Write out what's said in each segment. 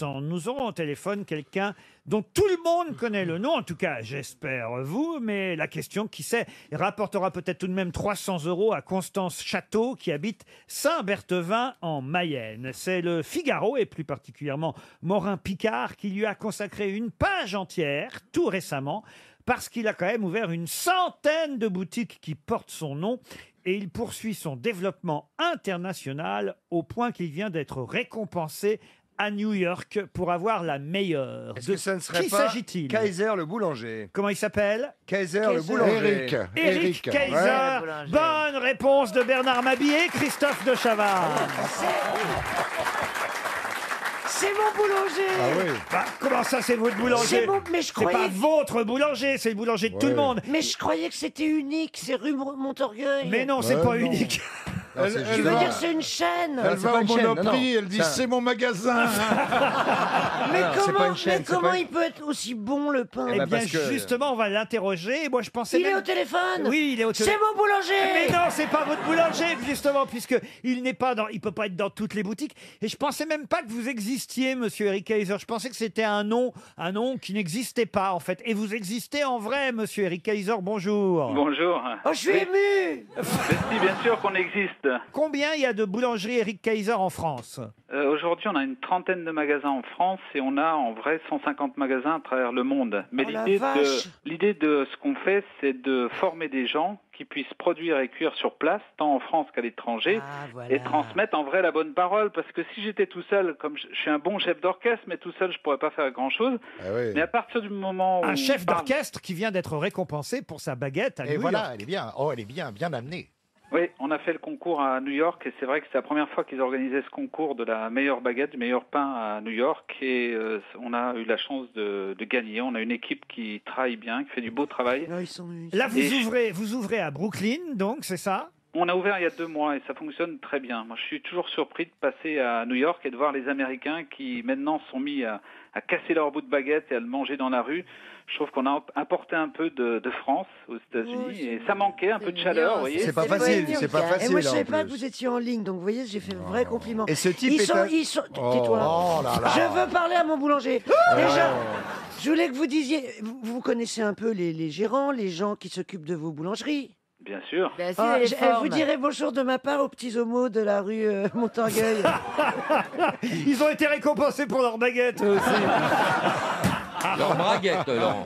instant, nous aurons au téléphone quelqu'un dont tout le monde connaît le nom, en tout cas j'espère vous, mais la question, qui sait, rapportera peut-être tout de même 300 € à Constance Château qui habite Saint-Berthevin en Mayenne. C'est le Figaro et plus particulièrement Morin Picard qui lui a consacré une page entière tout récemment parce qu'il a quand même ouvert une centaine de boutiques qui portent son nom. Et il poursuit son développement international au point qu'il vient d'être récompensé à New York pour avoir la meilleure. Est-ce que ça ne serait qui pas s'agit-il? Kaiser le boulanger? Comment il s'appelle? Kaiser le boulanger. Eric Kaiser. Ouais. Bonne réponse de Bernard Mabie et Christophe de Chavannes. C'est mon boulanger. Ah oui. Bah, comment ça, c'est votre boulanger? C'est mon, mais je C'est pas croyais. votre boulanger, c'est le boulanger de tout le monde. Mais je croyais que c'était unique, c'est rue Montorgueil. Mais non, c'est pas unique. Tu veux dire c'est une chaîne? Elle va au Monoprix, elle dit Ça- c'est mon magasin. Mais non, c'est comment, pas une chaîne, mais c'est comment pas- il peut être aussi bon le pain? Eh bah, bien, parce que- justement, on va l'interroger. Et moi, je pensais Il est même... au téléphone. Oui, il est au C'est téléphone. mon boulanger. Mais non, c'est pas votre boulanger, justement, puisque il n'est pas dans, il peut pas être dans toutes les boutiques. Et je pensais même pas que vous existiez, Monsieur Eric Kaiser. Je pensais que c'était un nom qui n'existait pas, en fait. Et vous existez en vrai, Monsieur Eric Kaiser. Bonjour. Bonjour. Oh, je suis ému. Mais si, bien sûr qu'on existe. Combien il y a de boulangeries Eric Kaiser en France? Aujourd'hui, on a une trentaine de magasins en France et on a en vrai 150 magasins à travers le monde. Mais Oh la l'idée vache. de ce qu'on fait, c'est de former des gens qui puissent produire et cuire sur place, tant en France qu'à l'étranger, Ah, voilà. et transmettre en vrai la bonne parole. Parce que si j'étais tout seul, comme je suis un bon chef d'orchestre, mais tout seul, je pourrais pas faire grand-chose. Ah oui. Mais à partir du moment où Un chef on parle- d'orchestre qui vient d'être récompensé pour sa baguette à Et New voilà, York. elle est bien. Oh, elle est bien amenée. Oui, on a fait le concours à New York et c'est vrai que c'est la première fois qu'ils organisaient ce concours de la meilleure baguette, du meilleur pain à New York et on a eu la chance de gagner. On a une équipe qui travaille bien, qui fait du beau travail. Là, ils sont Là, vous Et- ouvrez à Brooklyn, donc, c'est ça? On a ouvert il y a 2 mois et ça fonctionne très bien. Moi, je suis toujours surpris de passer à New York et de voir les Américains qui maintenant sont mis à casser leur bout de baguette et à le manger dans la rue. Je trouve qu'on a apporté un peu de France aux États-Unis et ça manquait un peu de chaleur, vous voyez. C'est pas facile, mignon. c'est pas Et facile. moi, je en savais pas que plus. vous étiez en ligne, donc vous voyez, j'ai fait un vrai compliment. Et ce type ils est sont, un- ils sont... Oh, Tais-toi. oh là là. Je veux parler à mon boulanger. Déjà, je voulais que vous disiez, vous connaissez un peu les gérants, les gens qui s'occupent de vos boulangeries. Bien sûr. Bien sûr, Ah, il est vous direz bonjour de ma part aux petits homos de la rue Montorgueil. Ils ont été récompensés pour leur baguette eux aussi. Leur braguette, Laurent.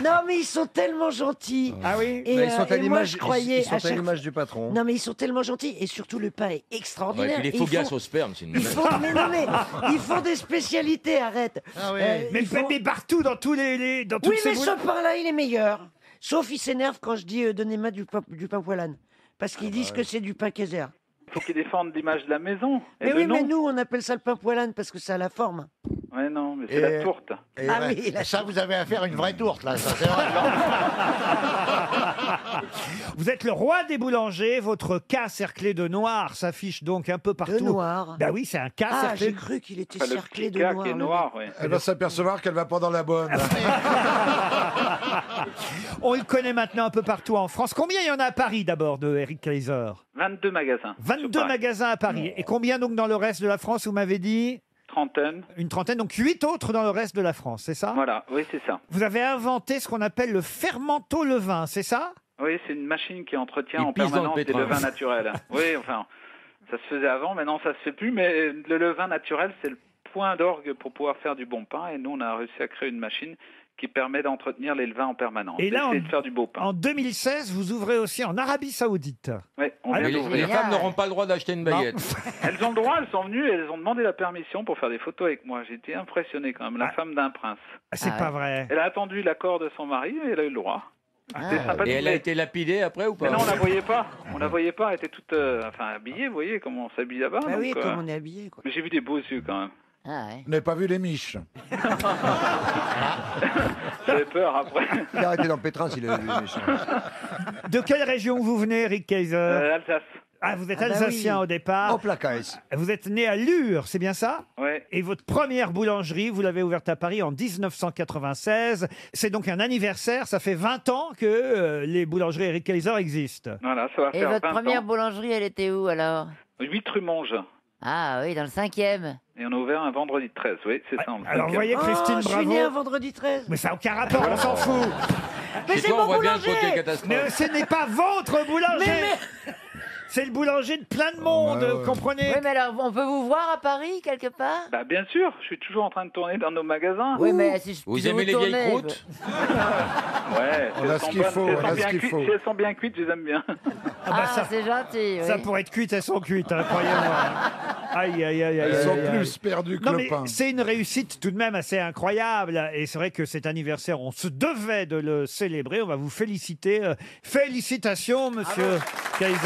Non, mais ils sont tellement gentils. Ah oui? Et, Bah, ils sont à et moi, l'image, je croyais ils sont à à chaque l'image du patron. Non, mais ils sont tellement gentils et surtout le pain est Ouais, extraordinaire. puis les Et fougasses au sperme, c'est une ils font, mais non, mais ils font des spécialités, arrête. Ah oui. Mais ils font- mais partout, dans tous dans toutes Oui, ces mais ce boulangeries. pain-là, il est meilleur. Sauf il s'énerve quand je dis donnez-moi du pain poilane. Parce qu'ils disent que c'est du pain Kaiser. Il faut qu'ils défendent l'image de la maison. Et Mais le oui, nom. mais nous, on appelle ça le pain poilane parce que ça a la forme. Ouais, non, mais c'est Et- la tourte. Et Ah ouais. oui, la Ça, vous avez à faire une vraie tourte, là. Ça, c'est vrai. Vous êtes le roi des boulangers, votre K cerclé de noir s'affiche donc un peu partout. De noir. Bah oui, c'est un K Ah, cerclé. j'ai cru qu'il était Enfin, le cerclé petit de cas noir. qui est le noir, oui. Elle va s'apercevoir qu'elle va pas dans la bonne. On le connaît maintenant un peu partout en France. Combien il y en a à Paris d'abord de Eric Kaiser? 22 magasins. 22 sur Paris. magasins à Paris. Et combien donc dans le reste de la France, vous m'avez dit? Trentaine. Une trentaine, donc 8 autres dans le reste de la France, c'est ça? Voilà, oui, c'est ça. Vous avez inventé ce qu'on appelle le fermento levain, c'est ça? Oui, c'est une machine qui entretient Il en pisse dans le permanence des pétrin. levains naturels. Oui, enfin, ça se faisait avant, maintenant ça se fait plus, mais le levain naturel, c'est le point d'orgue pour pouvoir faire du bon pain, et nous, on a réussi à créer une machine qui permet d'entretenir les levains en permanence. Et là, Essayer de faire du beau pain. En 2016, vous ouvrez aussi en Arabie Saoudite. Oui, on Ah, vient Mais les d'ouvrir. femmes n'auront pas le droit d'acheter une baguette. Elles ont le droit, elles sont venues et elles ont demandé la permission pour faire des photos avec moi. J'ai été impressionné quand même, la femme d'un prince. C'est Ah pas ouais. vrai. Elle a attendu l'accord de son mari et elle a eu le droit. C'était sympathique. Et elle a été lapidée après ou pas? Mais non, on la voyait pas. On la voyait pas. Elle était toute, habillée. Vous voyez comment on s'habille là-bas. Bah oui, donc, comme on est habillé, quoi. Mais j'ai vu des beaux yeux quand même. Ah ouais. Vous n'avez pas vu les miches. J'avais peur après. Il a arrêté dans le pétrin s'il a vu les méchants. De quelle région vous venez, Eric Kaiser? Alsace. Ah, vous êtes Ah bah alsacien oui. au départ. Hop la caisse. Vous êtes né à Lure, c'est bien ça? Ouais. Et votre première boulangerie, vous l'avez ouverte à Paris en 1996. C'est donc un anniversaire. Ça fait 20 ans que les boulangeries Eric Kaiser existent. Voilà, ça va Et faire votre 20 première ans. boulangerie, elle était où alors? 8 rue Monge. Ah oui, dans le 5e. Et on a ouvert un vendredi 13, oui, c'est ça. Alors, vous voyez, Oh, Christine, je suis né un bravo. vendredi 13. Mais ça n'a aucun rapport, on s'en fout. Mais Chez c'est toi, mon on voit bien le boulanger. côté catastrophe. Mais ce n'est pas votre boulanger. C'est le boulanger de plein de monde, vous comprenez? Oui, mais alors, on peut vous voir à Paris, quelque part? Bah bien sûr, je suis toujours en train de tourner dans nos magasins. Oui, mais si je Vous puis aimez les vieilles tourner, croûtes? Ouais, On a elles ce sont qu'il bonnes, faut, elles on sont a ce bien qu'il cuites, faut. si elles sont bien cuites, je les aime bien. Ah, c'est gentil, oui. Ça, pour être cuite, elles sont cuites, hein, croyez-moi. Aïe, aïe, aïe, aïe. Elles sont aïe, aïe. plus perdues que Non, le mais pain. c'est une réussite tout de même assez incroyable. Et c'est vrai que cet anniversaire, on se devait de le célébrer. On va vous féliciter. Félicitations, monsieur Kaiser.